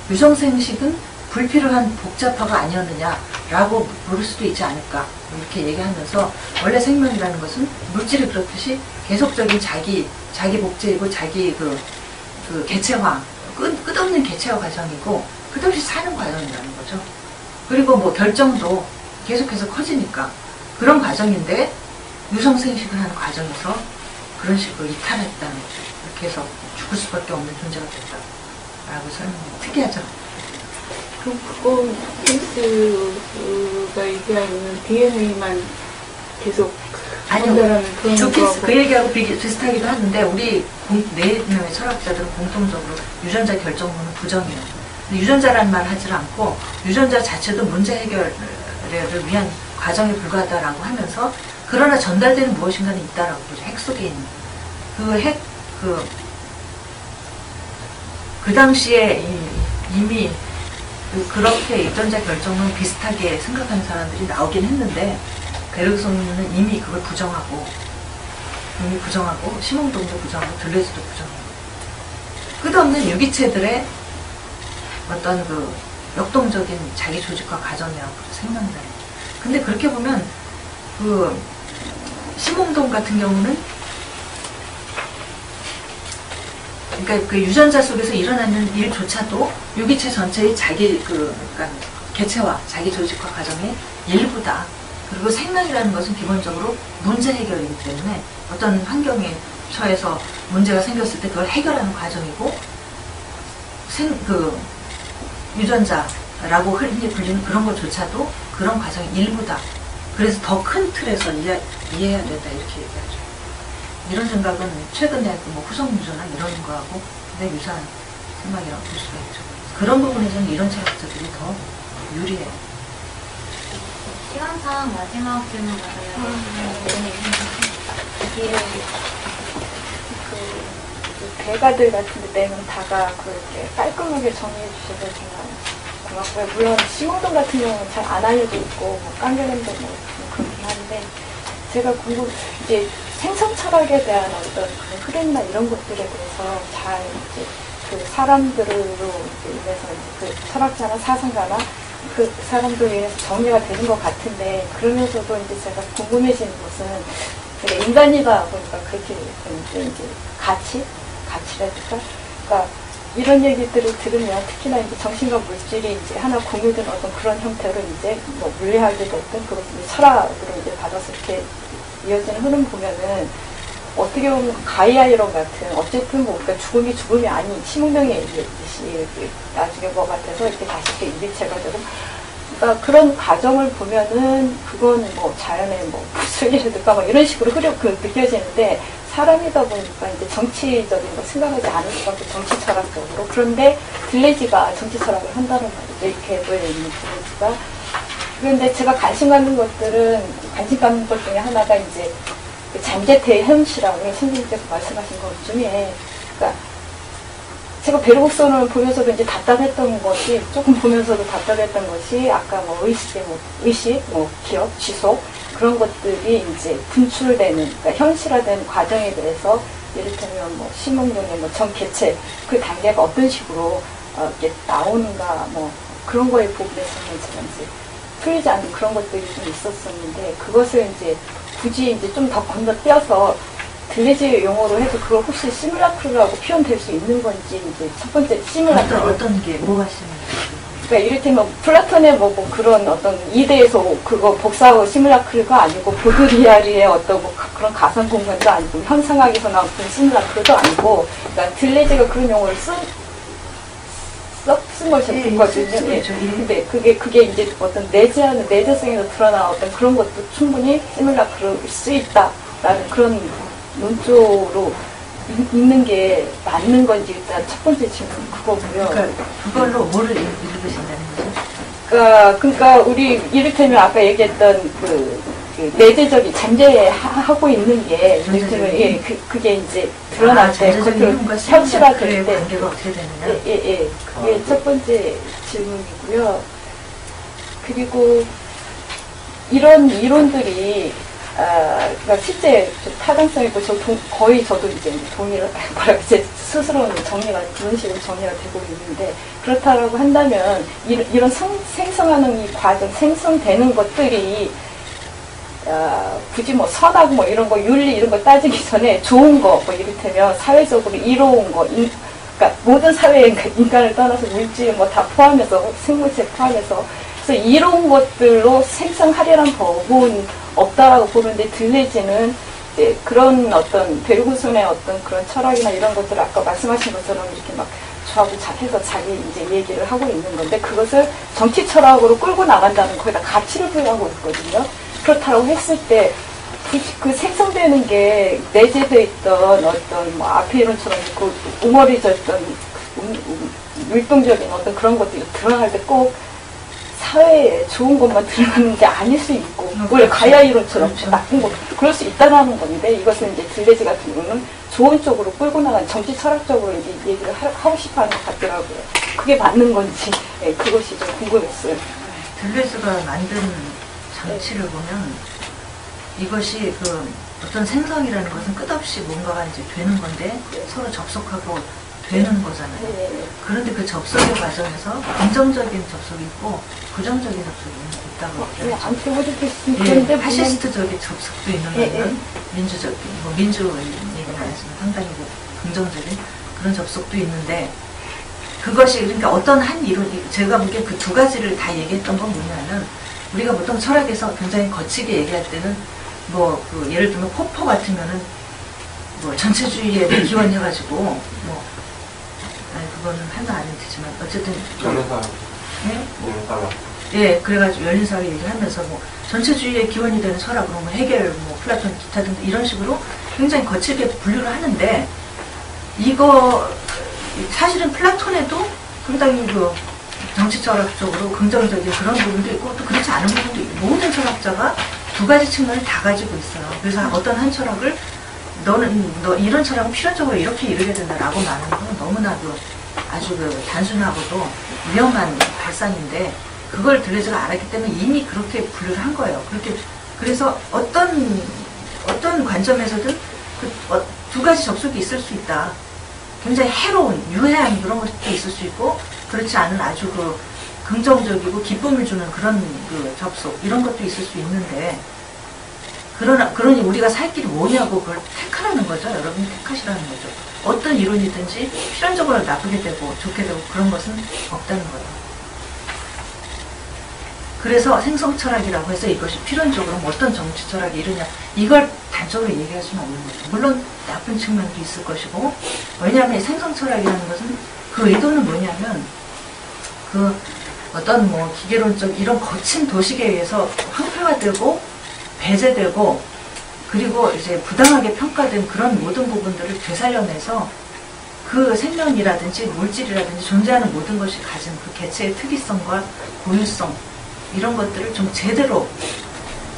유성생식은 불필요한 복잡화가 아니었느냐라고 물을 수도 있지 않을까, 이렇게 얘기하면서, 원래 생명이라는 것은 물질이 그렇듯이 계속적인 자기 복제이고 자기 개체화, 끝없는 개체화 과정이고 끝없이 사는 과정이라는 거죠. 그리고 결정도 계속해서 커지니까 그런 과정인데, 유성생식을 하는 과정에서 그런 식으로 이탈했다는 거죠. 이렇게 해서 죽을 수밖에 없는 존재가 됐다라고 설명해요. 특이하죠? 그럼 그건 펜스가 얘기하는 DNA만 계속 아니요. 그런 거하고. 그 얘기하고 비슷하기도 하는데 우리 네 명의 철학자들은 공통적으로 유전자 결정론은 부정이에요. 근데 유전자라는 말 하지 않고 유전자 자체도 문제 해결을 위한 과정에 불과하다라고 하면서 그러나 전달되는 무엇인가는 있다라고 보죠. 핵 속에 있는 그 당시에 이미 그렇게 유전자 결정론 비슷하게 생각하는 사람들이 나오긴 했는데 베르그손은 이미 그걸 부정하고 시몽동도 부정하고 들레즈도 부정하고 끝없는 유기체들의 어떤 그 역동적인 자기 조직과 가정이라고 생각나요. 근데 그렇게 보면 그 시몽동 같은 경우는 그러니까 그 유전자 속에서 일어나는 일조차도 유기체 전체의 그러니까 개체와 자기 조직과 가정의 일부다. 그리고 생명이라는 것은 기본적으로 문제 해결이기 때문에 어떤 환경에 처해서 문제가 생겼을 때 그걸 해결하는 과정이고 유전자라고 흔히 불리는 그런 것조차도 그런 과정의 일부다. 그래서 더 큰 틀에서 이해해야 된다 이렇게 얘기하죠. 이런 생각은 최근에 뭐 후성유전나 이런 거하고 굉장히 유사한 생각이라고 볼 수가 있죠. 그런 부분에서는 이런 철학자들이 더 유리해요. 시간상 마지막 질문 받아요. 그 대가들 같은 데 내면 다가 그렇게 깔끔하게 정리해 주셔서 정말 고맙고요. 물론 시몽동 같은 경우는 잘 안 알려져 있고 뭐 깡겨냄도 뭐 그렇긴 한데 제가 이제 생성 철학에 대한 어떤 그런 흐름이나 이런 것들에 대해서 잘 이제 그 사람들로 인해서 그 철학자나 사상가나 그 사람들로 인해서 정리가 되는 것 같은데 그러면서도 이제 제가 궁금해지는 것은 제가 인간이다 보니까 그렇게 되는데 이제 가치랄까? 그러니까 이런 얘기들을 들으면 특히나 이제 정신과 물질이 이제 하나 공유된 어떤 그런 형태로 이제 뭐 물리학이 됐든 그것을 이제 철학으로 이제 받아서 이렇게 이어지는 흐름 보면은 어떻게 보면 가이아 이론 같은 어쨌든 뭐 그러니까 죽음이 아닌 시문명에 얘기했듯이 나중에 뭐 같아서 이렇게 다시 이렇게 일체가 되고 그러니까 그런 과정을 보면은 그건 뭐 자연의 뭐 무술이라든가 뭐 이런 식으로 느껴지는데 사람이다 보니까 이제 정치적인 거 생각하지 않을 수밖에 정치 철학적으로 그런데 들레지가 정치 철학을 한다는 말이죠. 이렇게 보여 있는 들레지가 그런데 제가 관심 갖는 것 중에 하나가 이제 그 잠재태의 현실하고 선생님께서 말씀하신 것 중에, 그러니까 제가 베르그손을 보면서도 이제 답답했던 것이, 조금 보면서도 답답했던 것이, 아까 뭐 의식, 기억, 지속, 그런 것들이 이제 분출되는, 그러니까 현실화된 과정에 대해서, 이를테면 뭐 시몽동의 뭐 전개체, 그 단계가 어떤 식으로 이렇게 나오는가, 뭐 그런 거에 부분에서는 제가 이제 풀리지 않는 그런 것들이 좀 있었었는데, 그것을 이제 굳이 이제 좀 더 건너뛰어서 들레지 용어로 해서 그걸 혹시 시뮬라크루라고 표현될 수 있는 건지 이제 첫 번째 시뮬라크루 어떤 게 뭐가 시뮬라크루? 그러니까 이를테면 플라톤의 뭐 그런 어떤 이데에서 그거 복사하고 시뮬라크루가 아니고 보드리아리의 어떤 뭐 그런 가상 공간도 아니고 현상학에서 나온 그런 시뮬라크루도 아니고 그러니까 들레지가 그런 용어를 쓴 걸 제가 듣거든요. 근데 그게 이제 어떤 내재성에서 드러난 어떤 그런 것도 충분히 시뮬라크루일 수 있다라는 그런 논조로 읽는 게 맞는 건지 일단 첫 번째 질문 그거고요. 그러니까 그걸로 뭐를 읽으신다는 거죠? 그러니까 우리 이를테면 아까 얘기했던 그 내재적인 잠재하고 있는 게 이를테면 그게 이제 드러날 때 현실화될 때 관계가 어떻게 되느냐? 그게 첫 번째 질문이고요. 그리고 이런 이론들이 그러니까 실제 타당성 있고 거의 저도 이제 동의를 제 스스로는 정리가 그런 식으로 정리가 되고 있는데 그렇다라고 한다면 이런 생성하는 이 과정 생성되는 것들이 굳이 뭐 선악 뭐 이런 거 윤리 이런 거 따지기 전에 좋은 거 뭐 이를테면 사회적으로 이로운 거 그러니까 모든 사회에 인간을 떠나서 물질 뭐 다 포함해서 생물체 포함해서 그래서 이로운 것들로 생성하려는 법은 없다라고 보는데 들레지는 이제 그런 어떤 베르그손의 어떤 그런 철학이나 이런 것들을 아까 말씀하신 것처럼 이렇게 막 조합을 잘 해서 자기 이제 얘기를 하고 있는 건데 그것을 정치 철학으로 끌고 나간다는 거기다 가치를 부여하고 있거든요. 그렇다고 했을 때 그 생성되는 게 내재되어 있던 어떤 뭐 앞에 이론처럼 그 우머리져 있던 율동적인 어떤 그런 것들이 드러날 때 꼭 사회에 좋은 것만 드러나는 게 아닐 수 있고 원래 가야 이론처럼 나쁜 거 그럴 수 있다는 건데 이것은 이제 들레즈 같은 경우는 좋은 쪽으로 끌고 나간 정치 철학적으로 이제 얘기를 하고 싶어하는 것 같더라고요. 그게 맞는 건지 그것이 좀 궁금했어요. 들레즈가 만든 장치를 보면 이것이 그 어떤 생성이라는 것은 끝없이 뭔가가 이제 되는 건데 서로 접속하고 되는 거잖아요. 그런데 그 접속의 과정에서 긍정적인 접속이 있고 부정적인 접속이 있다고 그러죠. 파시스트적인 접속도 있는 거는 민주적인, 뭐 민주 얘기를 하시면 상당히 긍정적인 그런 접속도 있는데 그것이 그러니까 어떤 한 이론, 제가 보기엔 그 두 가지를 다 얘기했던 건 뭐냐면 우리가 보통 철학에서 굉장히 거치게 얘기할 때는 뭐 그 예를 들면 포퍼 같으면은 뭐 전체주의에 기원해가지고 뭐 아니 그거는 하면 안 되지만 어쨌든 열린사회. 네? 열린사회. 예, 그래가지고 열린사회 얘기하면서 뭐 전체주의의 기원이 되는 철학 그런 뭐 해겔, 뭐 플라톤, 기타 등등 이런 식으로 굉장히 거칠게 분류를 하는데 이거 사실은 플라톤에도 상당히 그 정치 철학적으로 긍정적인 그런 부분도 있고 또 그렇지 않은 부분도 있고 모든 철학자가 두 가지 측면을 다 가지고 있어요. 그래서 어떤 한 철학을 너 이런 철학은 필연적으로 이렇게 이르게 된다라고 말하는 건 너무나도 아주 그 단순하고도 위험한 발상인데 그걸 들레즈가 알았기 때문에 이미 그렇게 분류를 한 거예요. 그렇게 그래서 어떤 관점에서든 그 두 가지 접속이 있을 수 있다. 굉장히 해로운 유해한 그런 것도 있을 수 있고 그렇지 않은 아주 그 긍정적이고 기쁨을 주는 그런 그 접속 이런 것도 있을 수 있는데 그러니 우리가 살 길이 뭐냐고 그걸 택하라는 거죠. 여러분이 택하시라는 거죠. 어떤 이론이든지 필연적으로 나쁘게 되고 좋게 되고 그런 것은 없다는 거예요. 그래서 생성철학이라고 해서 이것이 필연적으로 뭐 어떤 정치철학이 이러냐 이걸 단적으로 얘기할 수는 없는 거죠. 물론 나쁜 측면도 있을 것이고 왜냐하면 생성철학이라는 것은 그 의도는 뭐냐면 그 어떤 뭐 기계론적 이런 거친 도식에 의해서 황폐화되고 배제되고 그리고 이제 부당하게 평가된 그런 모든 부분들을 되살려내서 그 생명이라든지 물질이라든지 존재하는 모든 것이 가진 그 개체의 특이성과 고유성 이런 것들을 좀 제대로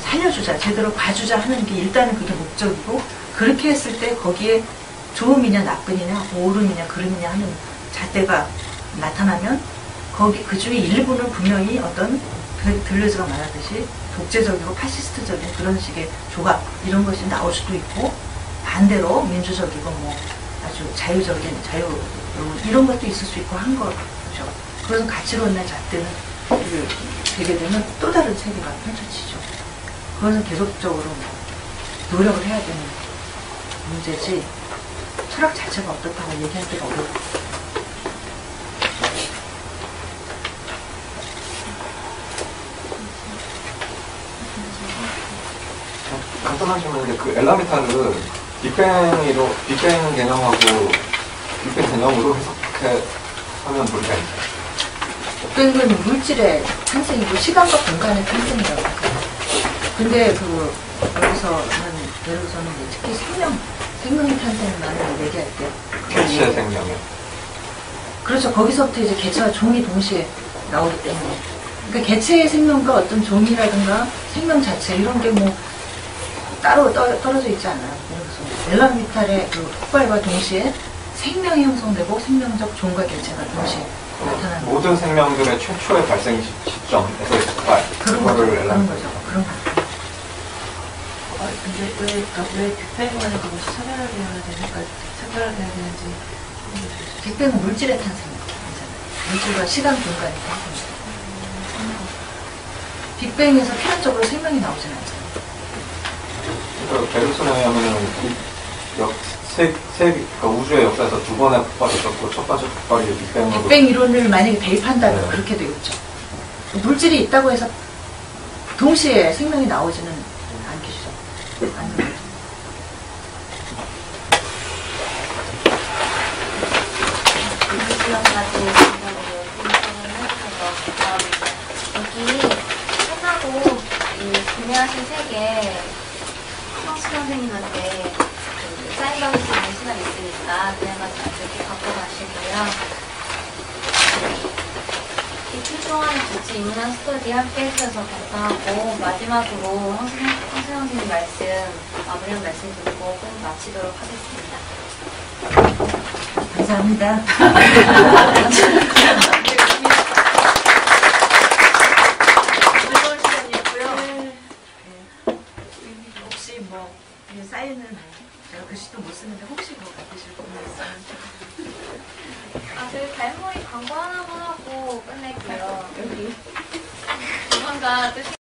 살려주자, 제대로 봐주자 하는 게 일단은 그게 목적이고 그렇게 했을 때 거기에 좋음이냐 나쁨이냐 옳음이냐 그름이냐 하는 잣대가 나타나면 거기 그 중에 일부는 분명히 어떤 들레즈가 말하듯이 독재적이고 파시스트적인 그런 식의 조각 이런 것이 나올 수도 있고 반대로 민주적이고 뭐 아주 자유적인 자유 이런 것도 있을 수 있고 한 거죠. 그래서 가치론의 잣대는 되게 되면 또 다른 세계가 펼쳐지죠. 그것은 계속적으로 노력을 해야 되는 문제지 철학 자체가 어떻다고 얘기하기가 어렵고 간단한 질문인데 그 엘라미타를 빅뱅 개념하고 빅뱅 개념으로 해석해 하면 무리가 있나요? 빅뱅은 물질의 탄생이고 시간과 공간의 탄생이라고 해요. 근데 여기서는 예를 들어서는 특히 생명의 탄생을 나는 얘기할 때 개체의 생명이요. 그렇죠. 거기서부터 이제 개체와 종이 동시에 나오기 때문에 그러니까 개체의 생명과 어떤 종이라든가 생명 자체 이런 게 뭐 따로 떨어져 있지 않아요. 그래서 엘라미탈의 그 폭발과 동시에 생명이 형성되고 생명적 종과 개체가 동시에 나타나는 모든 생명들의 최초의 발생 시점에서의 폭발 그런 거죠. 그런 거죠. 그런 거. 근데 왜 빅뱅만의 그것이 차별화되어야 되는가, 차별화되어야 되는지. 빅뱅은 물질의 탄생입니다. 물질과 시간, 공간의 탄생입니다. 빅뱅에서 필연적으로 생명이 나오진 않잖아요. 베르슨에 의하면은 그러니까 우주의 역사에서 두 번의 폭발이 있었고 첫 번째 폭발이 빅뱅으로. 빅뱅 이론을 만약에 대입한다면 그렇게 되겠죠. 물질이 있다고 해서 동시에 생명이 나오지는 않겠죠. 않는 거죠. 여기 끝나고 이 구매하신 책에 선생님한테 그 사인 받을 수 있는 시간이 있으니까 그냥 가서 이렇게 갖고 가시고요. 이틀 동안 같이 인문학 스터디 함께 해주셔서 감사하고, 마지막으로 황 선생님 말씀, 마무리한 말씀 드리고 꼭 마치도록 하겠습니다. 감사합니다. 즐거운 시간이었고요. 혹시 뭐 이 사인은 제가 글씨도 못 쓰는데 혹시 뭐 받으실 분 있으면 저희 달머리 광고 하나만 하고 끝낼게요. 조만간 또